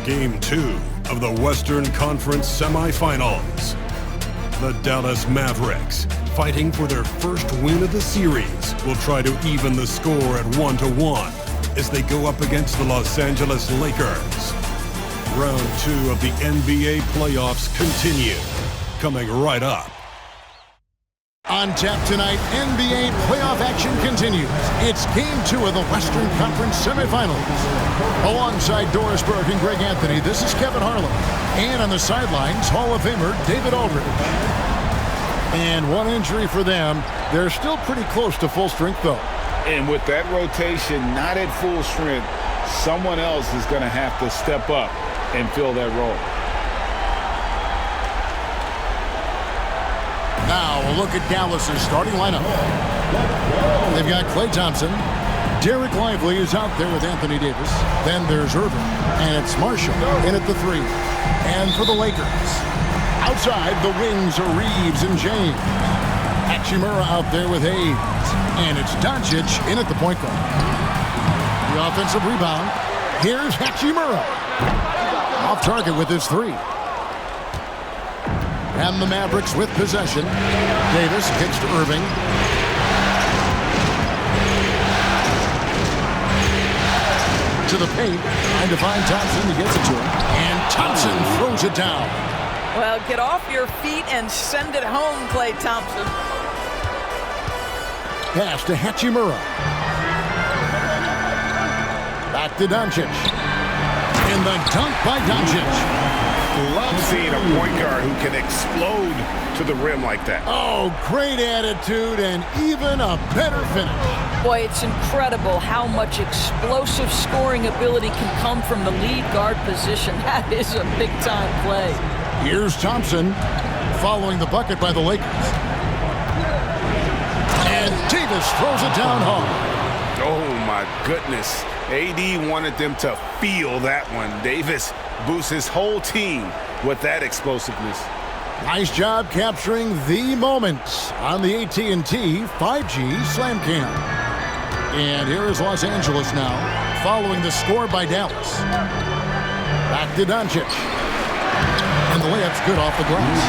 Game 2 of the Western Conference semifinals. The Dallas Mavericks, fighting for their first win of the series, will try to even the score at 1-1 as they go up against the Los Angeles Lakers. Round 2 of the NBA playoffs continue, coming right up. On tap tonight, NBA playoff action continues. It's Game 2 of the Western Conference semifinals. Alongside Doris Burke and Greg Anthony, this is Kevin Harlan. And on the sidelines, Hall of Famer David Aldridge. And one injury for them. They're still pretty close to full strength, though. And with that rotation not at full strength, someone else is going to have to step up and fill that role. Now a look at Dallas's starting lineup. They've got Klay Thompson. Derek Lively is out there with Anthony Davis. Then there's Irving. And it's Marshall in at the 3. And for the Lakers, outside the wings are Reeves and James. Hachimura out there with Hayes. And it's Doncic in at the point guard. The offensive rebound. Here's Hachimura. Off target with his 3. And the Mavericks with possession. Davis kicks to Irving. To the paint. Trying to find Thompson. He gets it to him. And Thompson throws it down. Well, get off your feet and send it home, Klay Thompson. Pass to Hachimura. Back to Doncic. And the dunk by Doncic. Love seeing a point guard who can explode to the rim like that. Oh, great attitude and even a better finish. Boy, it's incredible how much explosive scoring ability can come from the lead guard position. That is a big-time play. Here's Thompson following the bucket by the Lakers. And Davis throws it down hard. Oh, my goodness. AD wanted them to feel that one. Davis boosts his whole team with that explosiveness. Nice job capturing the moments on the AT&T 5G Slam Cam. And here is Los Angeles now, following the score by Dallas. Back to Doncic. And the layup's good off the glass.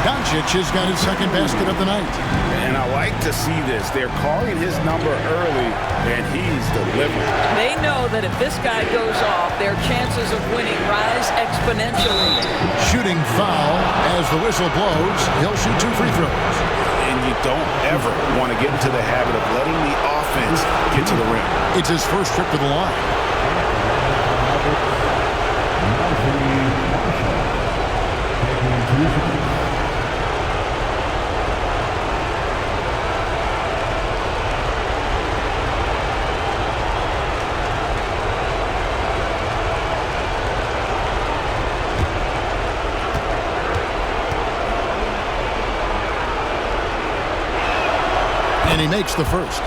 Doncic has got his second basket of the night. And I like to see this. They're calling his number early, and he's delivering. They know that if this guy goes off, their chances of winning rise exponentially. Shooting foul as the whistle blows. He'll shoot 2 free throws. And you don't ever want to get into the habit of letting the offense get to the rim. It's his first trip to the line. And he makes the first.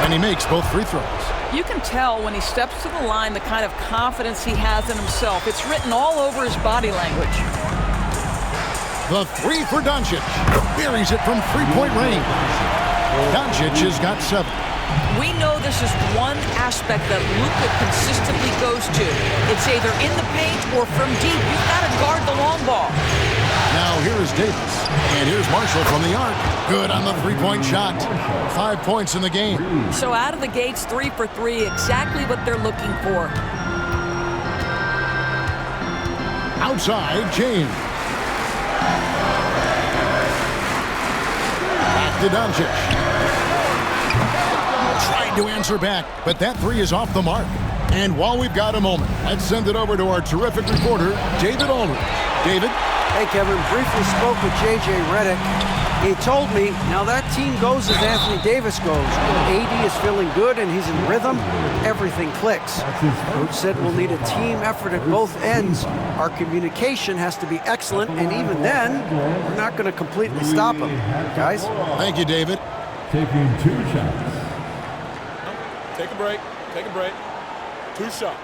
And he makes both free throws. You can tell when he steps to the line the kind of confidence he has in himself. It's written all over his body language. The 3 for Doncic. Buries it from three-point range. Doncic has got 7. We know this is one aspect that Luka consistently goes to. It's either in the paint or from deep. You've got to guard the long ball. Now here is Davis. And here's Marshall from the arc. Good on the three-point shot. 5 points in the game. So out of the gates, 3 for 3, exactly what they're looking for. Outside, James. Back to Doncic. Tried to answer back, but that 3 is off the mark. And while we've got a moment, let's send it over to our terrific reporter, David Aldridge. David? Hey, Kevin, briefly spoke with J.J. Redick. He told me, now that team goes as Anthony Davis goes. AD is feeling good and he's in rhythm. Everything clicks. Coach said we'll need a team effort at both ends. Our communication has to be excellent, and even then, we're not going to completely stop him. Guys? Thank you, David. Taking 2 shots. Take a break. Take a break. 2 shots.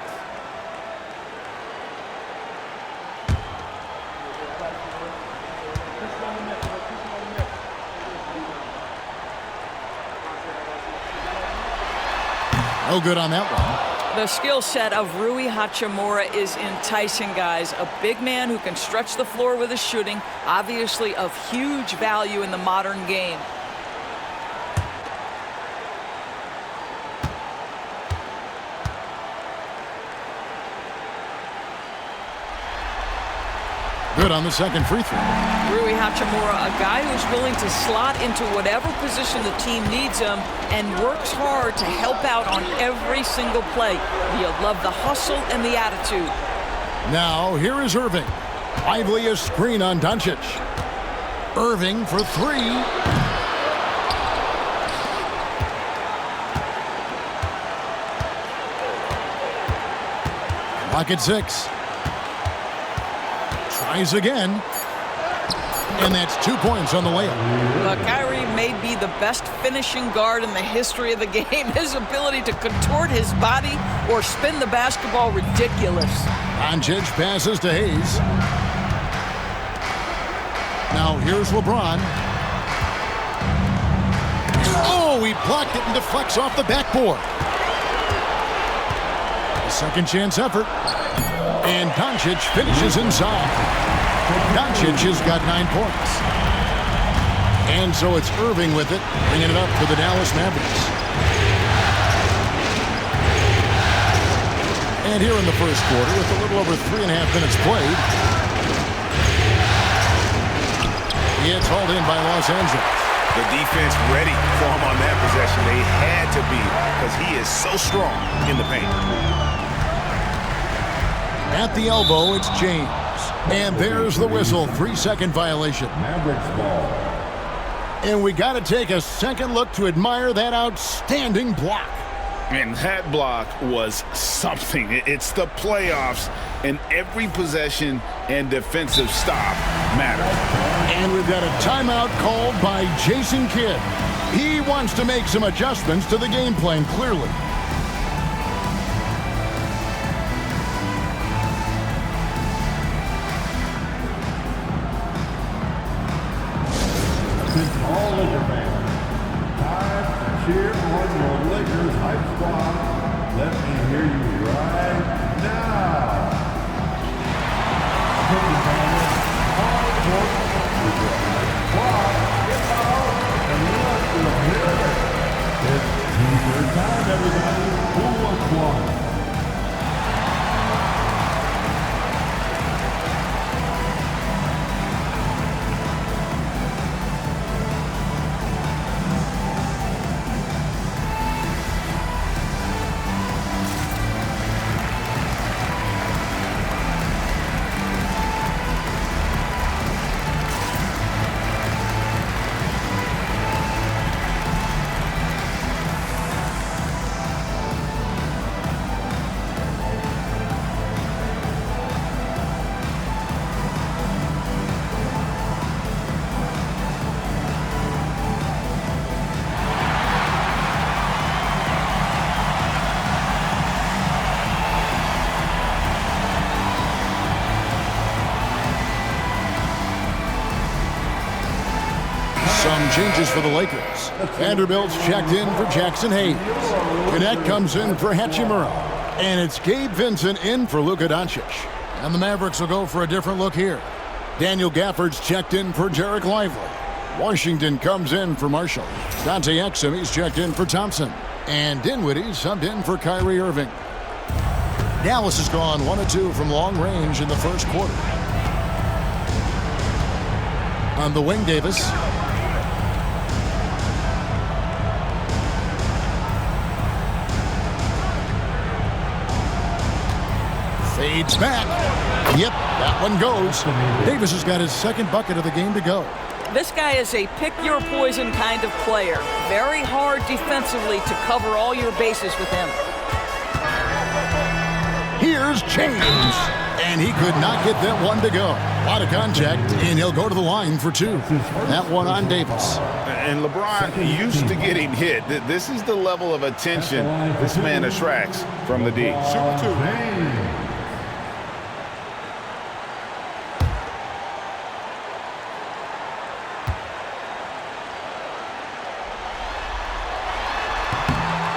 No good on that one. The skill set of Rui Hachimura is enticing, guys. A big man who can stretch the floor with his shooting, obviously of huge value in the modern game. Good on the second free throw. Rui Hachimura, a guy who's willing to slot into whatever position the team needs him and works hard to help out on every single play. You'll love the hustle and the attitude. Now, here is Irving. Lively a screen on Doncic. Irving for 3. Clock at 6. Tries again. And that's 2 points on the layup. Kyrie may be the best finishing guard in the history of the game. His ability to contort his body or spin the basketball, ridiculous. Doncic passes to Hayes. Now here's LeBron. Oh, he blocked it and deflects off the backboard. A second chance effort. And Doncic finishes inside. Doncic has got 9 points. And so it's Irving with it, bringing it up for the Dallas Mavericks. And here in the first quarter, with a little over 3.5 minutes played, it's hauled in by Los Angeles. The defense ready for him on that possession. They had to be, because he is so strong in the paint. At the elbow, it's James. And there's the whistle. 3-second violation. Mavericks ball. And we got to take a second look to admire that outstanding block. And that block was something. It's the playoffs, and every possession and defensive stop matter. And we've got a timeout called by Jason Kidd. He wants to make some adjustments to the game plan, clearly. All Laker fans, time to cheer on your Lakers hype squad. Let me hear you right now. Taking on all court with your hype squad. Get out and let them hear it. It's t-shirt time, everybody. Who wants one? Some changes for the Lakers. Vanderbilt's checked in for Jackson Hayes. Gannett comes in for Hachimura. And it's Gabe Vincent in for Luka Doncic. And the Mavericks will go for a different look here. Daniel Gafford's checked in for Jarek Lively. Washington comes in for Marshall. Dante Exum, he's checked in for Thompson. And Dinwiddie subbed in for Kyrie Irving. Dallas has gone 1 of 2 from long range in the first quarter. On the wing, Davis. Fades back. Yep, that one goes. Davis has got his second bucket of the game to go. This guy is a pick-your-poison kind of player. Very hard defensively to cover all your bases with him. Here's James. And he could not get that one to go. A lot of contact, and he'll go to the line for 2. That one on Davis. And LeBron used to getting hit. This is the level of attention this man attracts from the D. Shoot 2.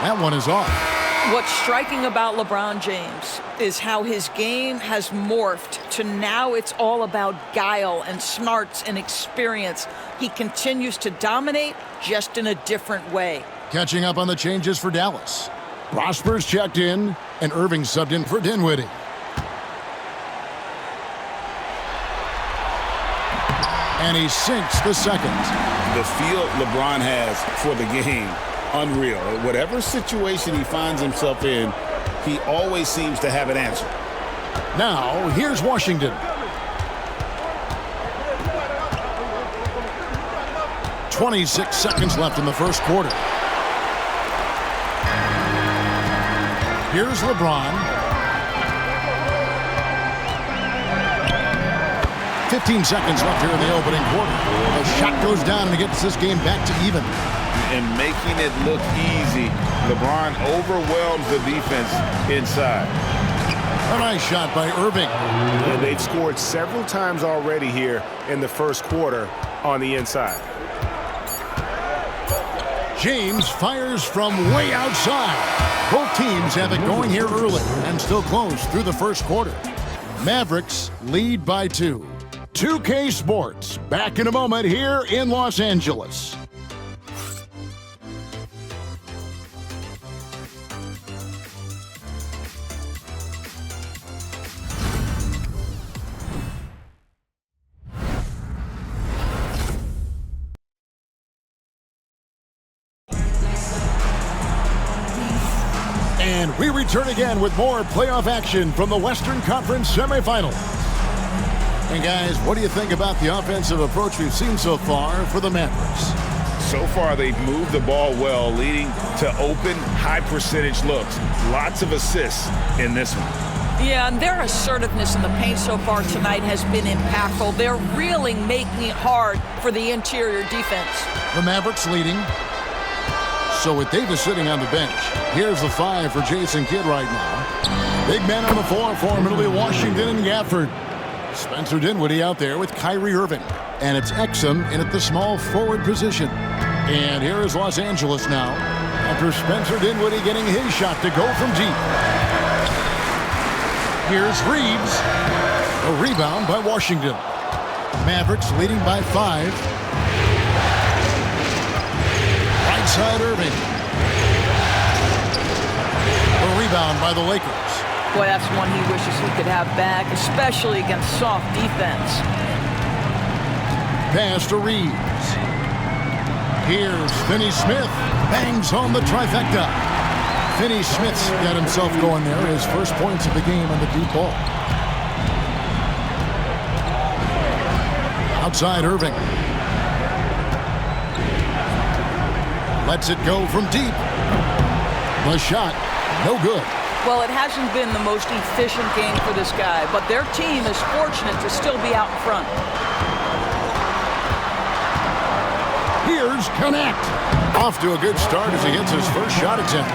That one is off. What's striking about LeBron James is how his game has morphed to now it's all about guile and smarts and experience. He continues to dominate, just in a different way. Catching up on the changes for Dallas. Prosper's checked in, and Irving subbed in for Dinwiddie. And he sinks the second. The feel LeBron has for the game, unreal. Whatever situation he finds himself in, he always seems to have an answer. Now, here's Washington. 26 seconds left in the first quarter. Here's LeBron. 15 seconds left here in the opening quarter. The shot goes down and it gets this game back to even. And making it look easy, LeBron overwhelms the defense inside. A nice shot by Irving. And they've scored several times already here in the first quarter on the inside. James fires from way outside. Both teams have it going here early and still close through the first quarter. Mavericks lead by 2. 2K Sports back in a moment here in Los Angeles. And we return again with more playoff action from the Western Conference semifinals. And guys, what do you think about the offensive approach we've seen so far for the Mavericks? So far, they've moved the ball well, leading to open, high-percentage looks. Lots of assists in this one. Yeah, and their assertiveness in the paint so far tonight has been impactful. They're really making it hard for the interior defense. The Mavericks leading. So with Davis sitting on the bench, here's the 5 for Jason Kidd right now. Big men on the floor for him. It'll be Washington and Gafford. Spencer Dinwiddie out there with Kyrie Irving. And it's Exum in at the small forward position. And here is Los Angeles now, after Spencer Dinwiddie getting his shot to go from deep. Here's Reeves. A rebound by Washington. Mavericks leading by 5. Right side Irving. A rebound by the Lakers. Boy, that's one he wishes he could have back, especially against soft defense. Pass to Reeves. Here's Finney Smith. Bangs home the trifecta. Finney Smith's got himself going there. His first points of the game on the deep ball. Outside Irving. Lets it go from deep. The shot, no good. Well, it hasn't been the most efficient game for this guy, but their team is fortunate to still be out in front. Here's Connect. Off to a good start as he hits his first shot attempt.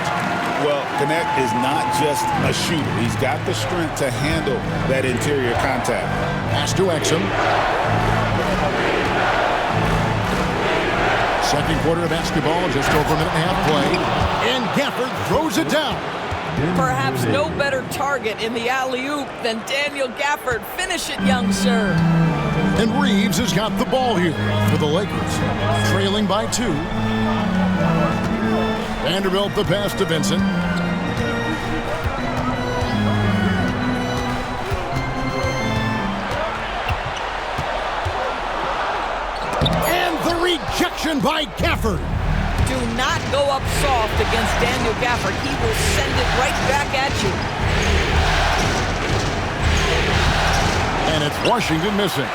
Well, Connect is not just a shooter. He's got the strength to handle that interior contact. Pass to Exum. Second quarter of basketball, just over a minute and a half play. And Gafford throws it down. Perhaps no better target in the alley-oop than Daniel Gafford. Finish it, young sir. And Reeves has got the ball here for the Lakers, trailing by 2. Vanderbilt the pass to Vincent. And the rejection by Gafford. Do not go up soft against Daniel Gafford. He will send it right back at you. And it's Washington missing.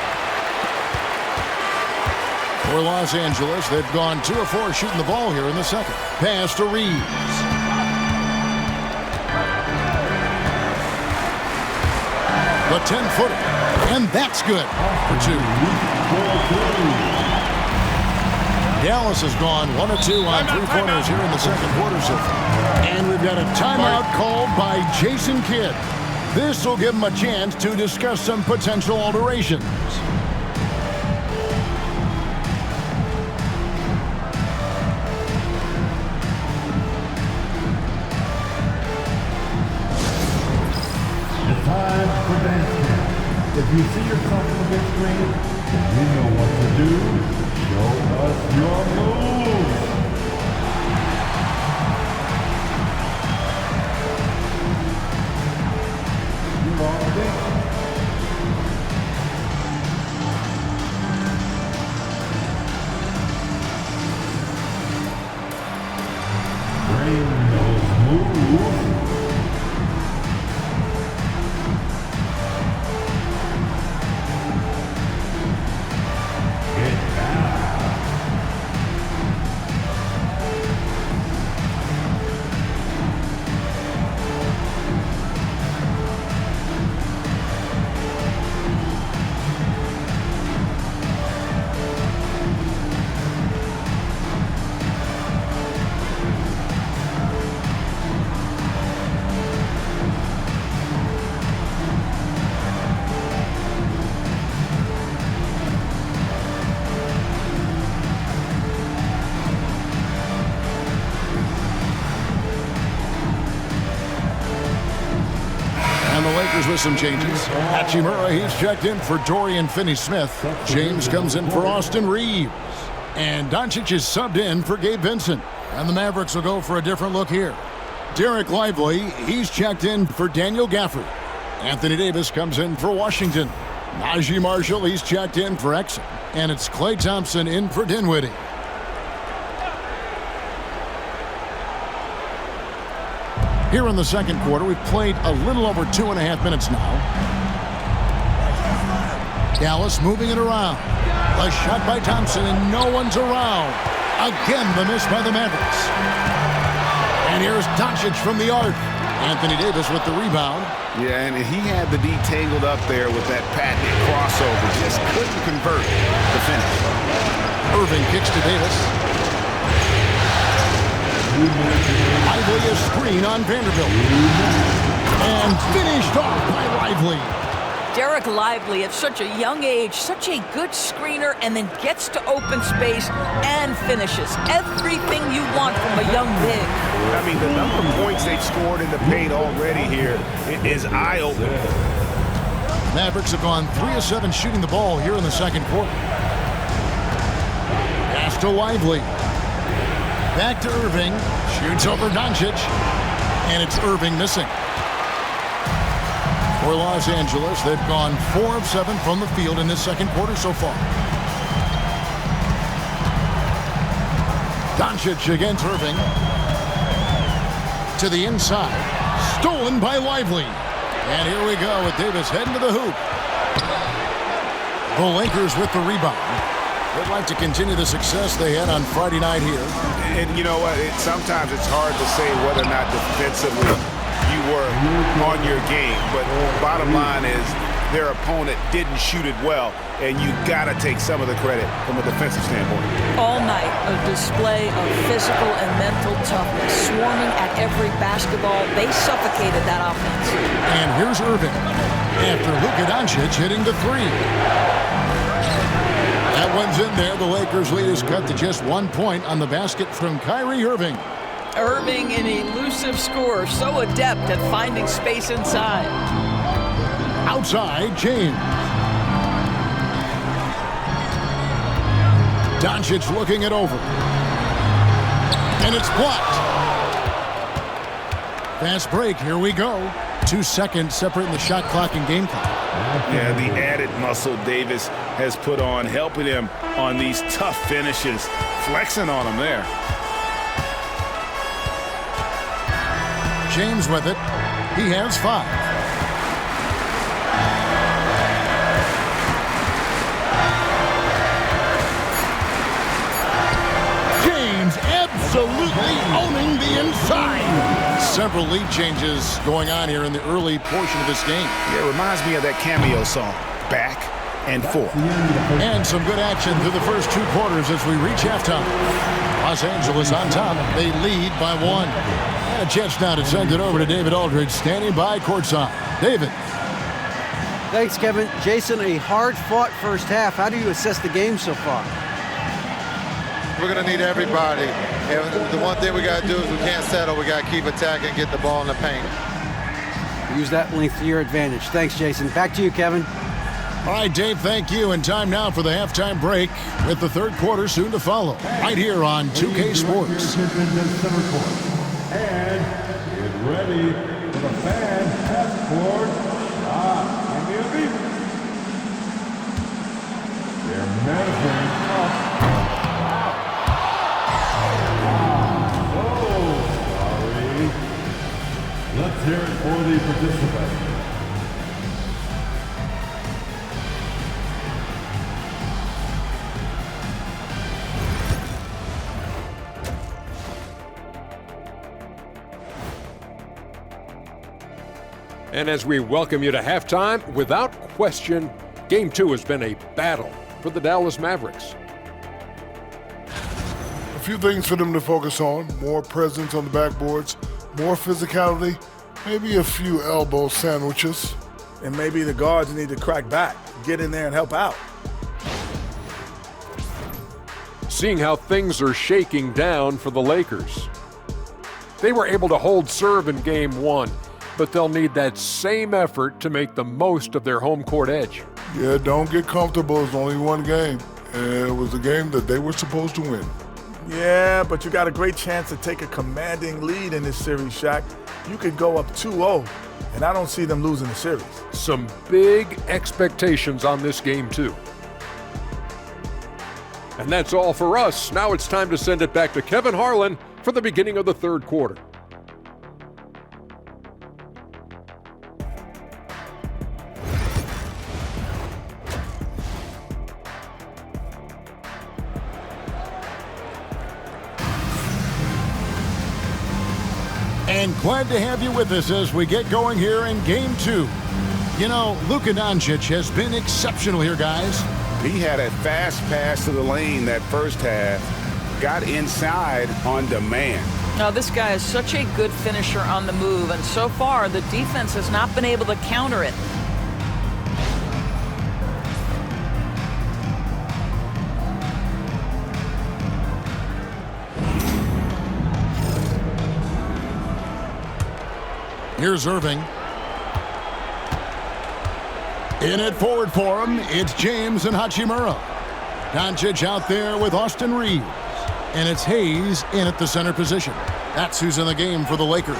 For Los Angeles, they've gone 2 of 4 shooting the ball here in the second. Pass to Reeves. The 10-footer. And that's good for 2. Dallas has gone 1 of 2 on three-pointers here in the second quarter so far. And we've got a timeout called by Jason Kidd. This will give him a chance to discuss some potential alterations. It's time for dance camp. If you see yourself on the big screen, then you know what to do. Show us your moves. You're on the dance. Bring those moves. With some changes. Hachimura, he's checked in for Dorian Finney-Smith. James comes in for Austin Reeves. And Doncic is subbed in for Gabe Vincent. And the Mavericks will go for a different look here. Derek Lively, he's checked in for Daniel Gafford. Anthony Davis comes in for Washington. Najee Marshall, he's checked in for Exum. And it's Klay Thompson in for Dinwiddie. Here in the second quarter, we've played a little over 2.5 minutes now. Dallas moving it around. A shot by Thompson, and no one's around. Again, the miss by the Mavericks. And here's Doncic from the arc. Anthony Davis with the rebound. Yeah, and he had the D tangled up there with that patented crossover. Just couldn't convert the finish. Irving kicks to Davis. Lively a screen on Vanderbilt. And finished off by Lively. Derek Lively at such a young age, such a good screener, and then gets to open space and finishes. Everything you want from a young big. I mean, the number of points they've scored in the paint already here is eye-opening. Mavericks have gone 3 of 7 shooting the ball here in the second quarter. Pass to Lively. Back to Irving. Shoots over Doncic. And it's Irving missing. For Los Angeles, they've gone 4 of 7 from the field in this second quarter so far. Doncic against Irving. To the inside. Stolen by Lively. And here we go with Davis heading to the hoop. The Lakers with the rebound. They'd like to continue the success they had on Friday night here. And you know what? Sometimes it's hard to say whether or not defensively you were on your game. But bottom line is their opponent didn't shoot it well, and you got to take some of the credit from a defensive standpoint. All night, a display of physical and mental toughness. Swarming at every basketball, they suffocated that offense. And here's Irving after Luka Doncic hitting the three. That one's in there. The Lakers' lead is cut to just 1 point on the basket from Kyrie Irving. Irving, an elusive scorer, so adept at finding space inside. Outside, James. Doncic looking it over. And it's blocked. Fast break, here we go. 2 seconds separating the shot clock and game clock. Yeah, the added muscle Davis has put on, helping him on these tough finishes, flexing on him there. James with it. He has 5. James absolutely owning the inside. Several lead changes going on here in the early portion of this game. Yeah, it reminds me of that cameo song, Back. and 4. And some good action through the first 2 quarters as we reach halftime. Los Angeles on top. They lead by 1. And a chance now to send it over to David Aldridge, standing by courtside. David. Thanks, Kevin. Jason, a hard-fought first half. How do you assess the game so far? We're going to need everybody. And the one thing we got to do is we can't settle. We got to keep attacking, get the ball in the paint. Use that length to your advantage. Thanks, Jason. Back to you, Kevin. All right, Dave, thank you. And time now for the halftime break with the third quarter soon to follow. Right here on 2K Sports. And get ready for the fan passport shot. And the elite. They're measuring up. Sorry. Let's hear it for the participants. And as we welcome you to halftime, without question, Game 2 has been a battle for the Dallas Mavericks. A few things for them to focus on: more presence on the backboards, more physicality, maybe a few elbow sandwiches. And maybe the guards need to crack back, get in there and help out. Seeing how things are shaking down for the Lakers. They were able to hold serve in Game 1, but they'll need that same effort to make the most of their home court edge. Yeah, don't get comfortable. It's only one game. And it was a game that they were supposed to win. Yeah, but you got a great chance to take a commanding lead in this series, Shaq. You could go up 2-0, and I don't see them losing the series. Some big expectations on this game, too. And that's all for us. Now it's time to send it back to Kevin Harlan for the beginning of the third quarter. And glad to have you with us as we get going here in Game 2. You know, Luka Doncic has been exceptional here, guys. He had a fast pass to the lane that first half, got inside on demand. Now, this guy is such a good finisher on the move, and so far the defense has not been able to counter it. Here's Irving. In it forward for him, it's James and Hachimura. Doncic out there with Austin Reeves. And it's Hayes in at the center position. That's who's in the game for the Lakers.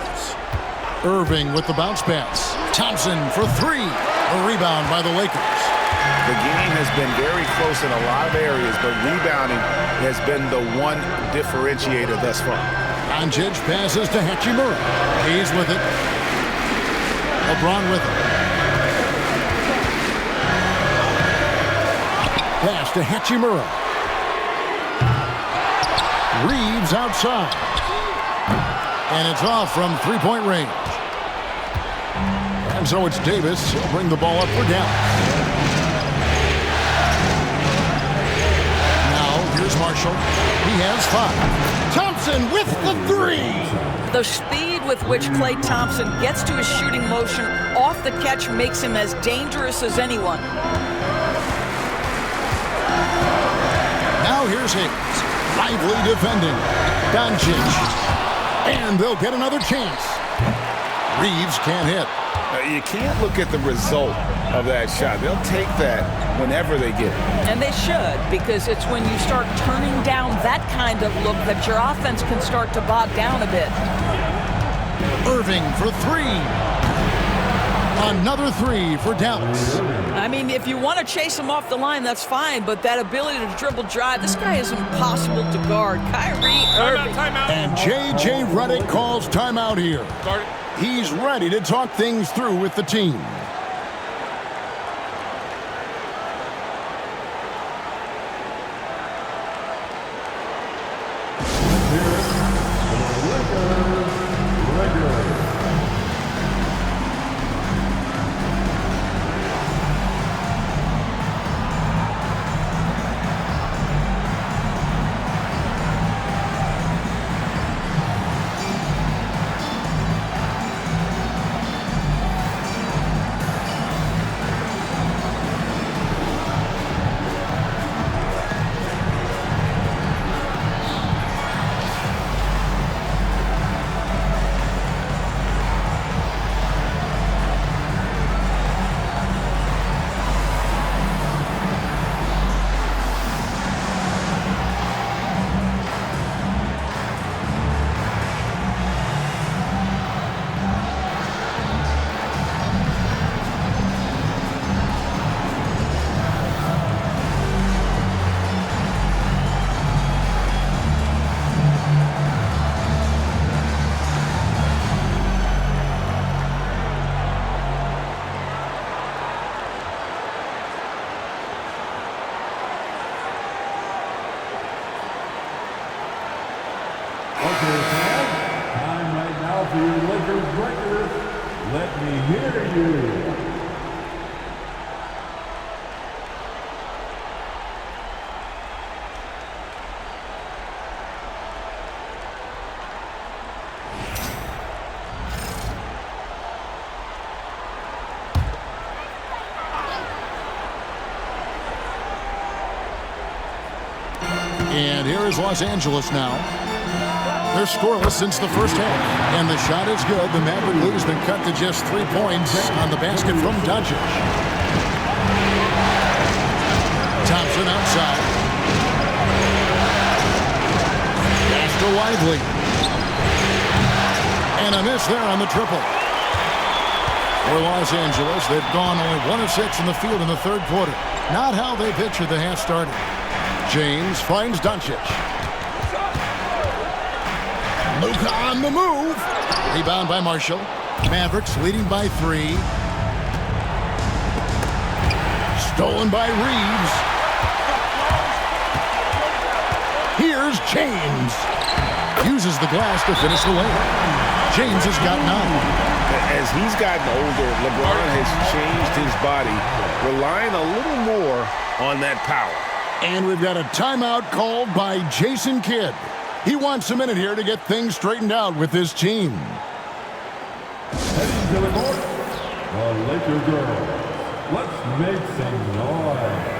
Irving with the bounce pass. Thompson for 3. A rebound by the Lakers. The game has been very close in a lot of areas, but rebounding has been the one differentiator thus far. Doncic passes to Hachimura. Hayes with it. LeBron with it. Pass to Hachimura. Reeves outside. And it's off from three-point range. And so it's Davis. He'll bring the ball up for Dallas. Now here's Marshall. He has 5. Thompson with the 3. The speed with which Klay Thompson gets to his shooting motion off the catch makes him as dangerous as anyone. Now here's Hayes. Lively defending. Doncic. And they'll get another chance. Reeves can't hit. You can't look at the result of that shot. They'll take that whenever they get it. And they should, because it's when you start turning down that kind of look that your offense can start to bog down a bit. Irving for 3. Another 3 for Dallas. I mean, if you want to chase him off the line, that's fine, but that ability to dribble drive, this guy is impossible to guard. Kyrie Irving. And J.J. Redick calls timeout here. He's ready to talk things through with the team. for your Lakers record, let me hear you. And here is Los Angeles now. They're scoreless since the first half. And the shot is good. The Maverick lead has been cut to just 3 points on the basket from Doncic. Thompson outside. Pass to Lively. And a miss there on the triple. For Los Angeles, they've gone only 1 of 6 in the field in the third quarter. Not how they pictured the half started. James finds Doncic. Luka on the move. Rebound by Marshall. Mavericks leading by 3. Stolen by Reeves. Here's James. Uses the glass to finish the layup. James has got 9. As he's gotten older, LeBron has changed his body, relying a little more on that power. And we've got a timeout called by Jason Kidd. He wants a minute here to get things straightened out with his team. Heading to the court, the Laker girls. Let's make some noise.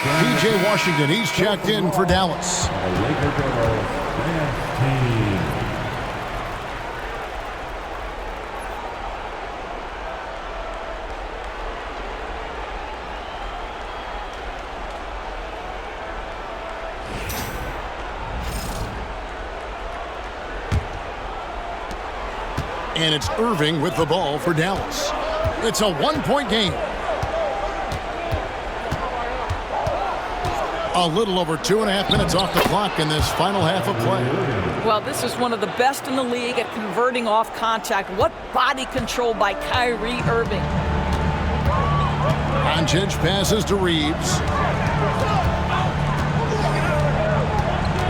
P.J. Washington, he's checked in for Dallas. The Laker girls dance team. And it's Irving with the ball for Dallas. It's a 1-point game. A little over 2.5 minutes off the clock in this final half of play. Well, this is one of the best in the league at converting off contact. What body control by Kyrie Irving. Doncic passes to Reeves.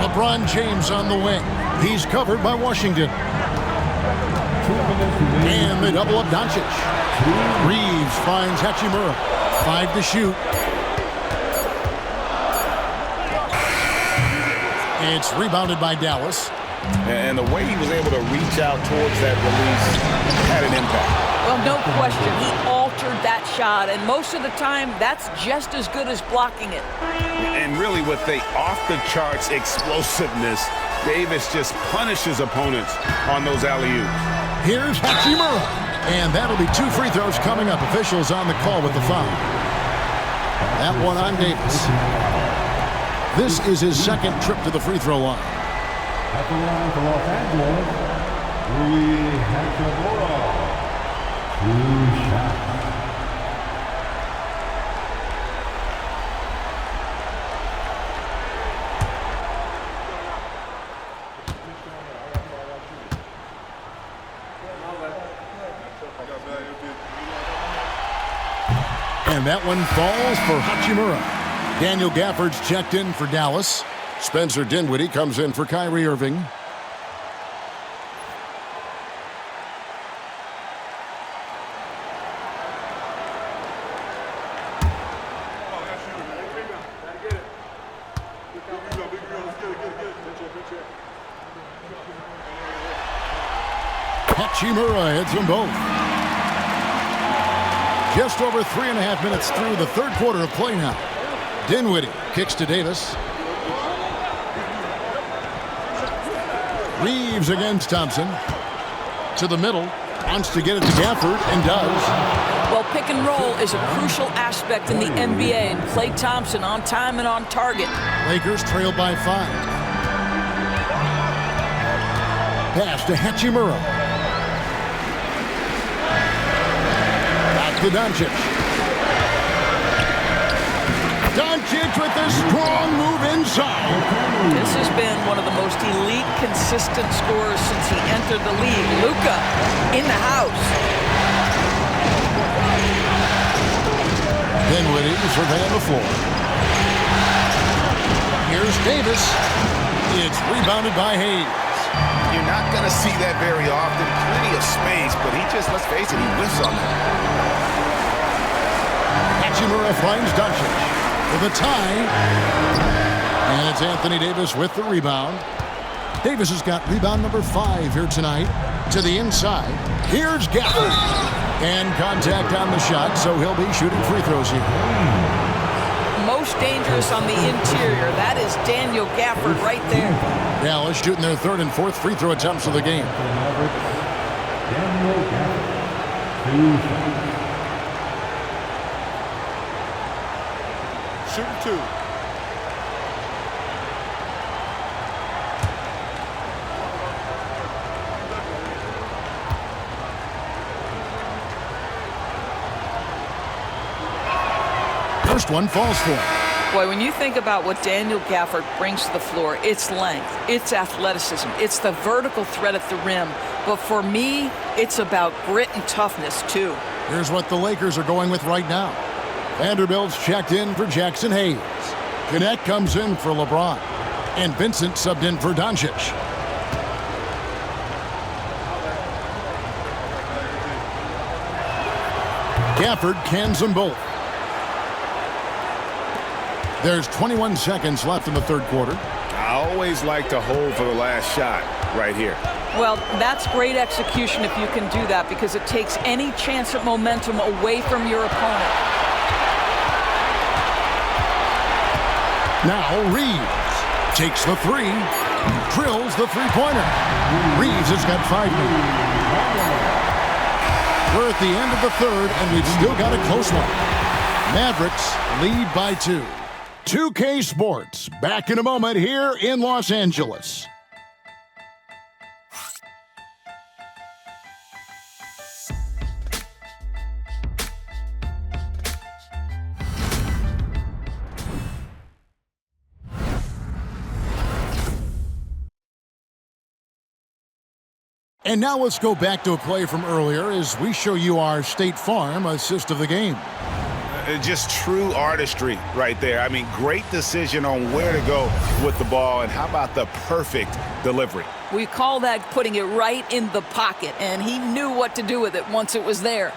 LeBron James on the wing. He's covered by Washington. And they double up Doncic. Reeves finds Hachimura. 5 to shoot. It's rebounded by Dallas. And the way he was able to reach out towards that release had an impact. Well, no question. He altered that shot, and most of the time, that's just as good as blocking it. And really, with the off-the-charts explosiveness, Davis just punishes opponents on those alley-oops. Here's Hachimura. And that'll be 2 free throws coming up. Officials on the call with the foul. That one on Davis. This is his second trip to the free throw line. At the line for Los Angeles, Hachimura. 2 shots. And that one falls for Hachimura. Daniel Gafford's checked in for Dallas. Spencer Dinwiddie comes in for Kyrie Irving. Hachimura hits them both. Just over 3.5 minutes through the third quarter of play now. Dinwiddie kicks to Davis. Reeves against Thompson. To the middle. Wants to get it to Gafford and does. Well, pick and roll is a crucial aspect in the NBA, and Klay Thompson on time and on target. Lakers trailed by 5. Pass to Hachimura. Back to Doncic. Doncic with a strong move inside. This has been one of the most elite, consistent scorers since he entered the league. Luka in the house. Dinwiddie surveying the floor. Here's Davis. It's rebounded by Hayes. You're not going to see that very often. Plenty of space, but he just, let's face it, he whiffs on that. Hachimura finds Doncic with a tie. And it's Anthony Davis with the rebound. Davis has got rebound number 5 here tonight. To the inside. Here's Gafford. And contact on the shot, so he'll be shooting free throws here. Most dangerous on the interior. That is Daniel Gafford right there. Dallas shooting their 3rd and 4th free throw attempts of the game. Daniel Gafford, 2 shots. Shooting 2. First one falls for him. Boy, when you think about what Daniel Gafford brings to the floor, it's length, it's athleticism, it's the vertical threat at the rim. But for me, it's about grit and toughness, too. Here's what the Lakers are going with right now. Vanderbilt's checked in for Jackson Hayes. Gannett comes in for LeBron. And Vincent subbed in for Doncic. Gafford cans them both. There's 21 seconds left in the third quarter. I always like to hold for the last shot right here. Well, that's great execution if you can do that, because it takes any chance at momentum away from your opponent. Now Reeves takes the 3, drills the three-pointer. Reeves has got 5 minutes. We're at the end of the third, and we've still got a close one. Mavericks lead by 2. 2K Sports, back in a moment here in Los Angeles. And now let's go back to a play from earlier as we show you our State Farm assist of the game. Just true artistry right there. I mean, great decision on where to go with the ball, and how about the perfect delivery? We call that putting it right in the pocket, and he knew what to do with it once it was there.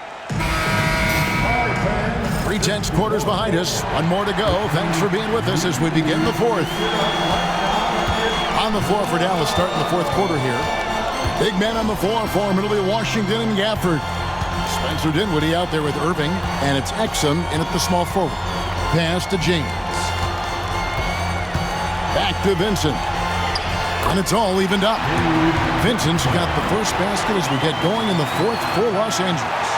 3/10 quarters behind us. One more to go. Thanks for being with us as we begin the fourth. On the floor for Dallas starting the fourth quarter here. Big man on the floor for Middle Washington and Gafford. Spencer Dinwiddie out there with Irving, and it's Exum in at the small forward. Pass to James. Back to Vincent. And it's all evened up. Vincent's got the first basket as we get going in the fourth for Los Angeles.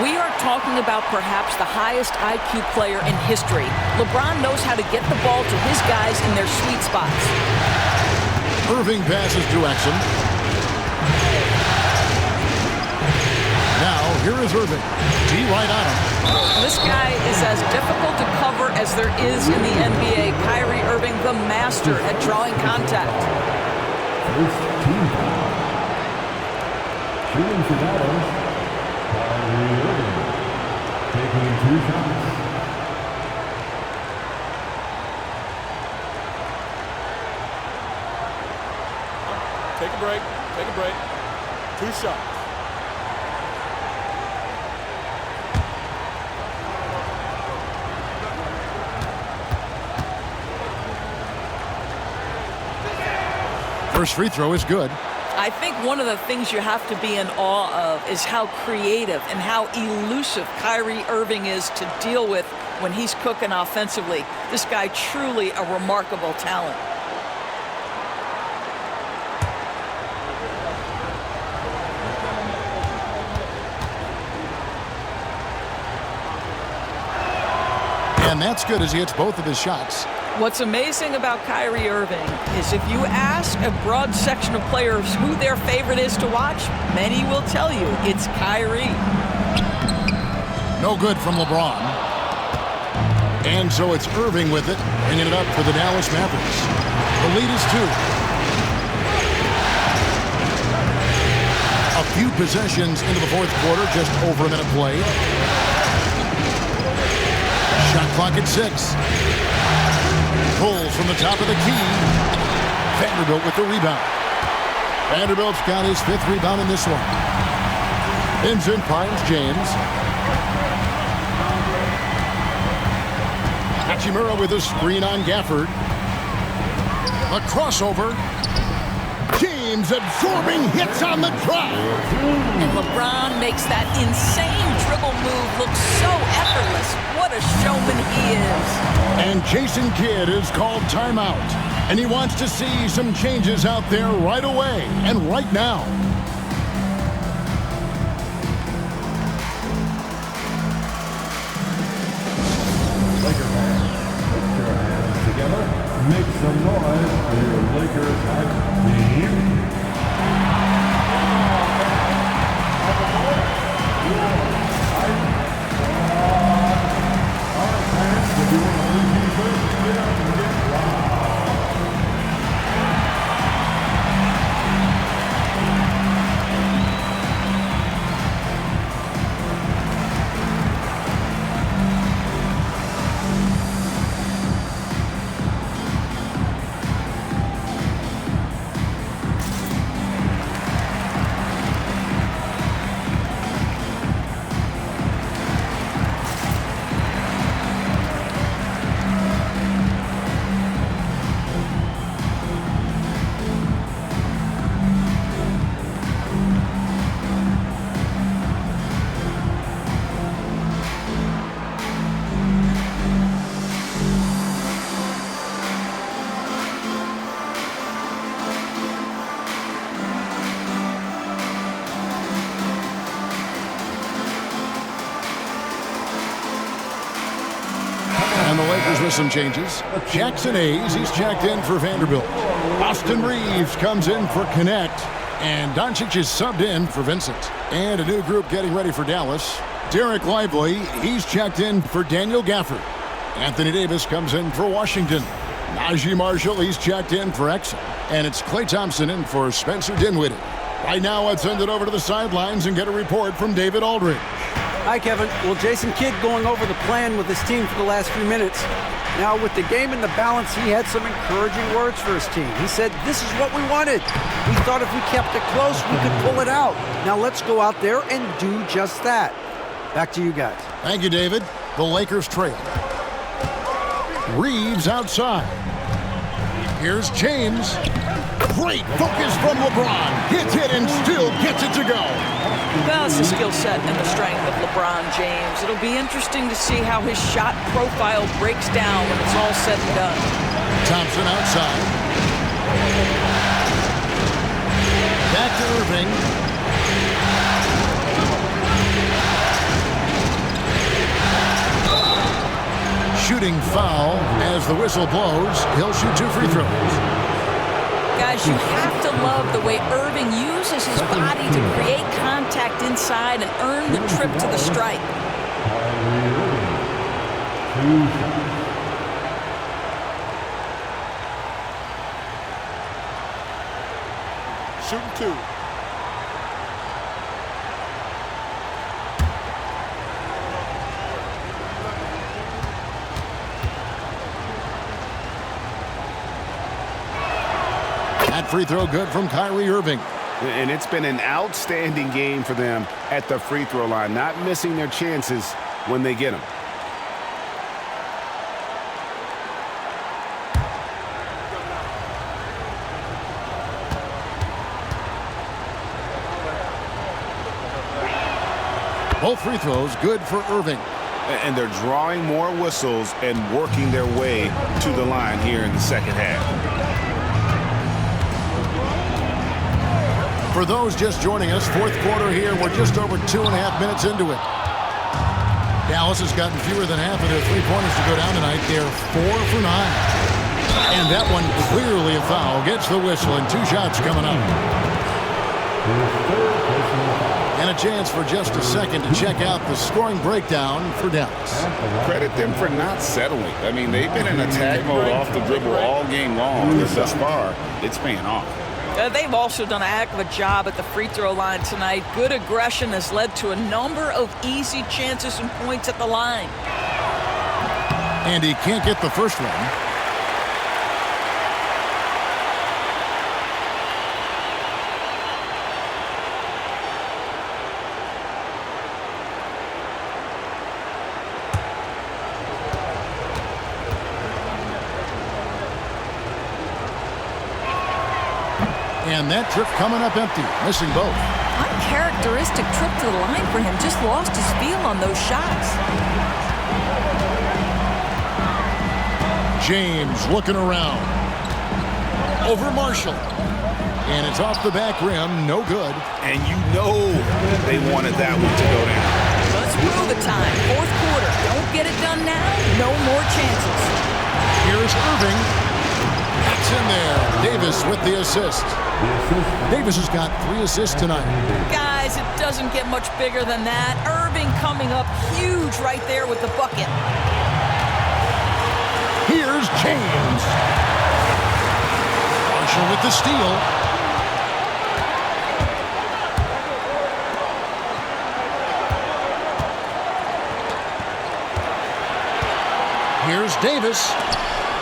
We are talking about perhaps the highest IQ player in history. LeBron knows how to get the ball to his guys in their sweet spots. Irving passes to Exum. Now, here is Irving. D right on him. This guy is as difficult to cover as there is in the NBA. Kyrie Irving, the master at drawing contact. First team foul. Shooting for Dallas, Kyrie Irving, taking 2 shots. Take a break. Take a break. 2 shots. First free throw is good. I think one of the things you have to be in awe of is how creative and how elusive Kyrie Irving is to deal with when he's cooking offensively. This guy truly a remarkable talent. And that's good as he hits both of his shots. What's amazing about Kyrie Irving is if you ask a broad section of players who their favorite is to watch, many will tell you it's Kyrie. No good from LeBron. And so it's Irving with it, bringing it up for the Dallas Mavericks. The lead is 2. A few possessions into the fourth quarter, just over a minute played. Shot clock at 6. Pulls from the top of the key. Vanderbilt with the rebound. Vanderbilt's got his 5th rebound in this one. Vincent finds James. Hachimura with a screen on Gafford. A crossover. James absorbing hits on the drive. And LeBron makes that insane dribble move look so effortless. What a showman he is. And Jason Kidd is called timeout. And he wants to see some changes out there right away and right now. Laker fans, put your hands together. Make some noise for your Lakers hype team. With some changes. Jackson Hayes, he's checked in for Vanderbilt. Austin Reeves comes in for Connect. And Doncic is subbed in for Vincent. And a new group getting ready for Dallas. Derek Lively, he's checked in for Daniel Gafford. Anthony Davis comes in for Washington. Najee Marshall, he's checked in for Exum. And it's Klay Thompson in for Spencer Dinwiddie. Right now, let's send it over to the sidelines and get a report from David Aldridge. Hi, Kevin. Well, Jason Kidd going over the plan with his team for the last few minutes. Now, with the game in the balance, he had some encouraging words for his team. He said, this is what we wanted. We thought if we kept it close, we could pull it out. Now, let's go out there and do just that. Back to you guys. Thank you, David. The Lakers trail. Reeves outside. Here's James. Great focus from LeBron. Hits it and still gets it to go. Well, it's the skill set and the strength of LeBron James. It'll be interesting to see how his shot profile breaks down when it's all said and done. Thompson outside. Back to Irving. Shooting foul as the whistle blows. He'll shoot 2 free throws. Guys, you have to love the way Irving uses his body to create contact inside and earn the trip to the stripe. Shooting 2. That free throw good from Kyrie Irving. And it's been an outstanding game for them at the free throw line, not missing their chances when they get them. Both free throws good for Irving. And they're drawing more whistles and working their way to the line here in the second half. For those just joining us, fourth quarter here. We're just over 2.5 minutes into it. Dallas has gotten fewer than half of their three-pointers to go down tonight. They're 4 for 9. And that one clearly a foul. Gets the whistle, and 2 shots coming up. And a chance for just a second to check out the scoring breakdown for Dallas. Credit them for not settling. I mean, they've been in attack mode off the dribble all game long. And thus far, it's paying off. They've also done a heck of a job at the free throw line tonight. Good aggression has led to a number of easy chances and points at the line. And he can't get the first one. And that trip coming up empty, missing both. Uncharacteristic trip to the line for him. Just lost his feel on those shots. James looking around. Over Marshall. And it's off the back rim, no good. And you know they wanted that one to go down. Let's blow the time. Fourth quarter. Don't get it done now. No more chances. Here's Irving. That's in there. Davis with the assist. Davis has got 3 assists tonight. Guys, it doesn't get much bigger than that. Irving coming up huge right there with the bucket. Here's James. Marshall with the steal. Here's Davis.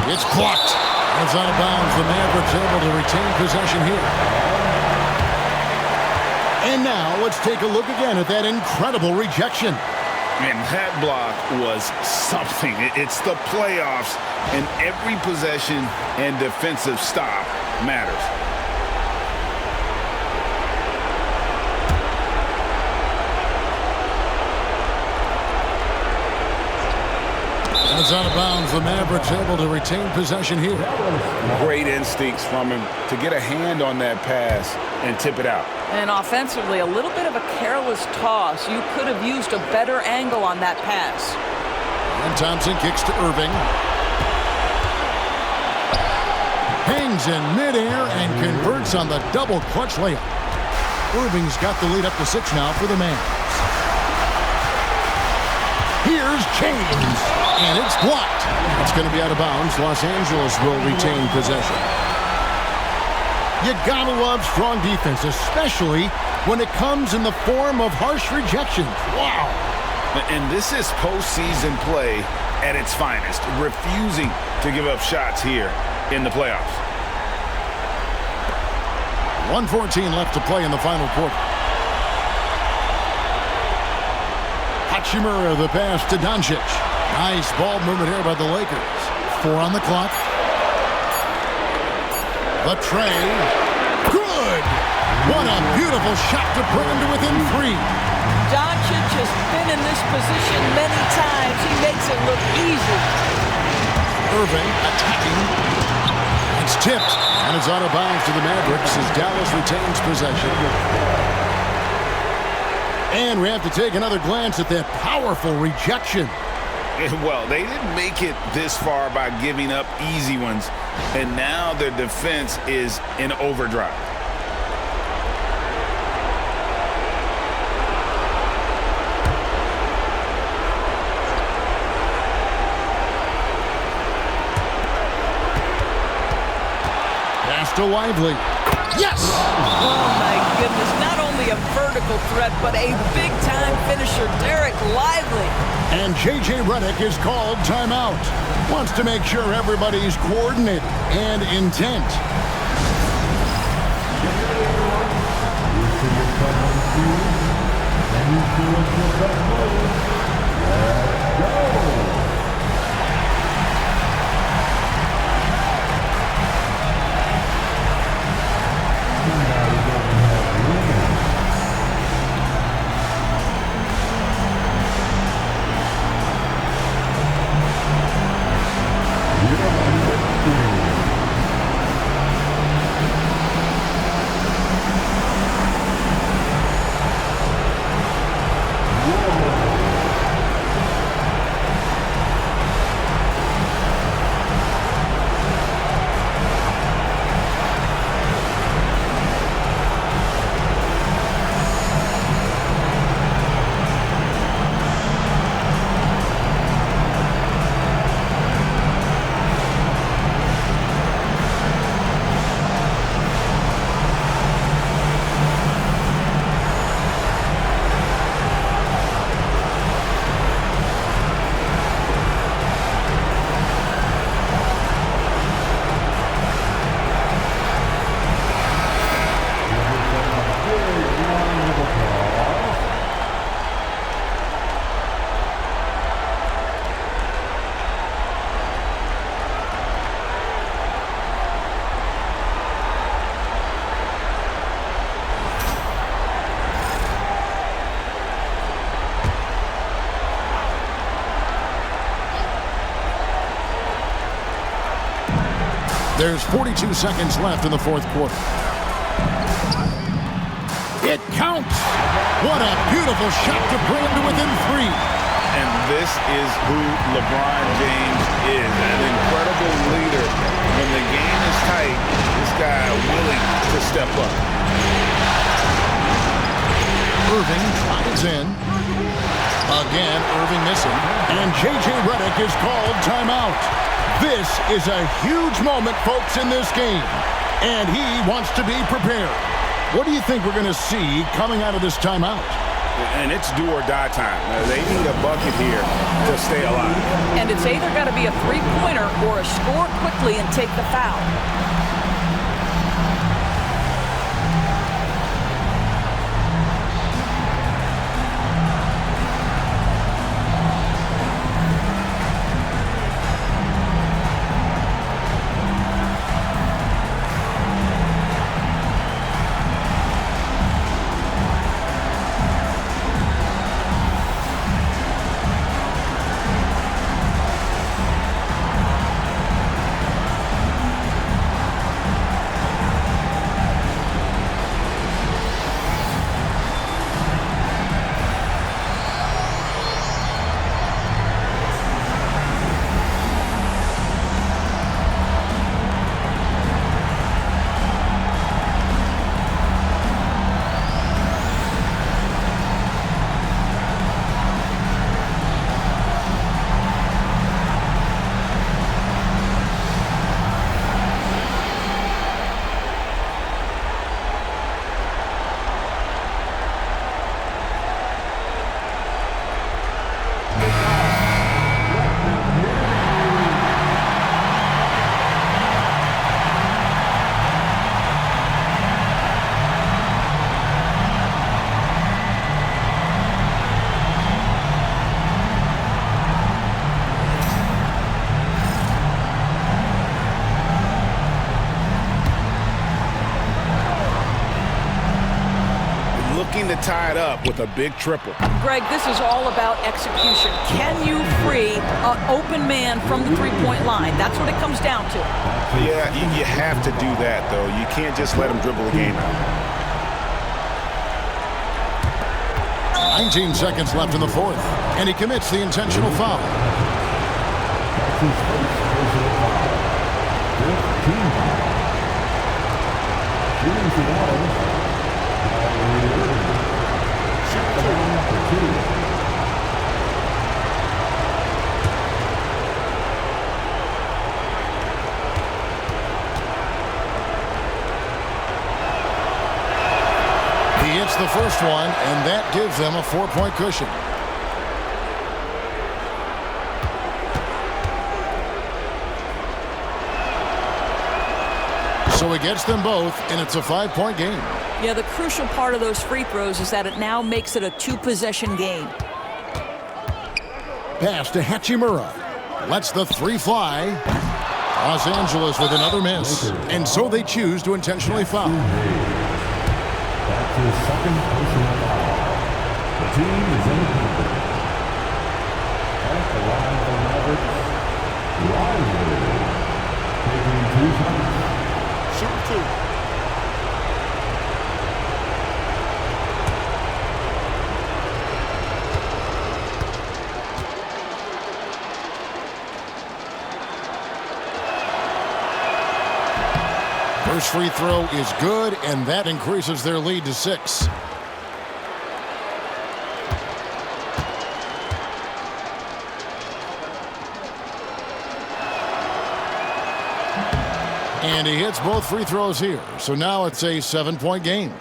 It's blocked. It's out of bounds. The Mavericks able to retain possession here. And now let's take a look again at that incredible rejection. And that block was something. It's the playoffs, and every possession and defensive stop matters. It's out of bounds. The Mavericks able to retain possession here. Great instincts from him to get a hand on that pass and tip it out. And offensively, a little bit of a careless toss. You could have used a better angle on that pass. And Thompson kicks to Irving. Hangs in midair and converts on the double clutch layup. Irving's got the lead up to 6 now for the Mavs. Here's James, and it's blocked. It's going to be out of bounds. Los Angeles will retain possession. You gotta love strong defense, especially when it comes in the form of harsh rejections. Wow. And this is postseason play at its finest, refusing to give up shots here in the playoffs. 1:14 left to play in the final quarter. Hachimura, the pass to Doncic. Nice ball movement here by the Lakers. 4 on the clock. The tray. Good! What a beautiful shot to bring him to within 3. Doncic has been in this position many times. He makes it look easy. Irving attacking. It's tipped, and it's out of bounds to the Mavericks as Dallas retains possession. And we have to take another glance at that powerful rejection. Well, they didn't make it this far by giving up easy ones, and now their defense is in overdrive. Pass to Lively. Yes! Oh, my goodness. Not only a vertical threat, but a big-time finisher, Derek Lively. And J.J. Redick is called timeout. Wants to make sure everybody's coordinated and intent. There's 42 seconds left in the fourth quarter. It counts. What a beautiful shot to bring him to within 3. And this is who LeBron James is, an incredible leader. When the game is tight, this guy willing to step up. Irving tries in. Again, Irving missing. And J.J. Redick is called timeout. This is a huge moment, folks, in this game. And he wants to be prepared. What do you think we're going to see coming out of this timeout? And it's do or die time. They need a bucket here to stay alive. And it's either got to be a three-pointer or a score quickly and take the foul. To tie it up with a big triple. Greg, this is all about execution. Can you free an open man from the three-point line? That's what it comes down to. Yeah, you have to do that, though. You can't just let him dribble the game out. 19 seconds left in the fourth, and he commits the intentional foul. That's his first personal foul. 15 foul. Shooting for Dallas. He hits the first one, and that gives them a 4-point cushion. So he gets them both, and it's a 5-point game. Yeah, the crucial part of those free throws is that it now makes it a two-possession game. Pass to Hachimura. Lets the three fly. Los Angeles with another miss. And so they choose to intentionally foul. That's his second personal foul. The team is in the penalty. At the line for Mavericks, Lively. Taking 2 shots. Shoot 2. First free throw is good, and that increases their lead to 6. And he hits both free throws here. So now it's a 7-point game.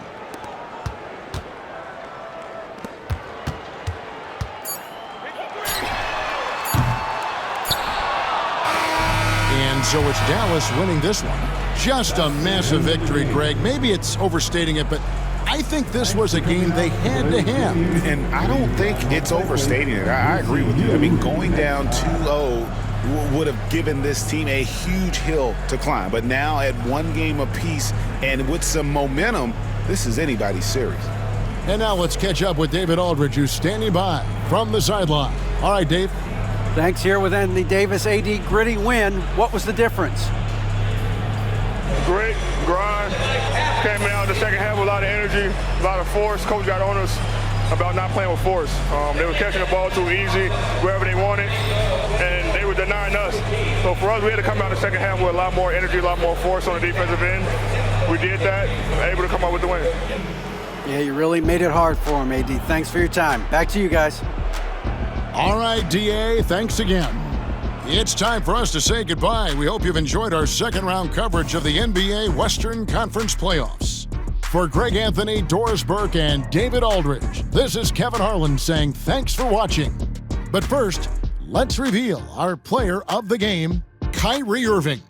And so it's Dallas winning this one. Just a massive victory, Greg. Maybe it's overstating it, but I think this was a game they had to have. And I don't think it's overstating it. I agree with you. I mean, going down 2-0 would have given this team a huge hill to climb. But now at 1 game apiece and with some momentum, this is anybody's series. And now let's catch up with David Aldridge, who's standing by from the sideline. All right, Dave. Thanks. Here with Anthony Davis. AD, gritty win. What was the difference? grit, grind. Came out in the second half with a lot of energy, a lot of force. Coach got on us about not playing with force. They were catching the ball too easy, wherever they wanted, and they were denying us. So for us, we had to come out in the second half with a lot more energy, a lot more force on the defensive end. We did that, able to come up with the win. Yeah, you really made it hard for him, AD. Thanks for your time. Back to you guys. All right, DA, thanks again. It's time for us to say goodbye. We hope you've enjoyed our second-round coverage of the NBA Western Conference Playoffs. For Greg Anthony, Doris Burke, and David Aldridge, this is Kevin Harlan saying thanks for watching. But first, let's reveal our player of the game, Kyrie Irving.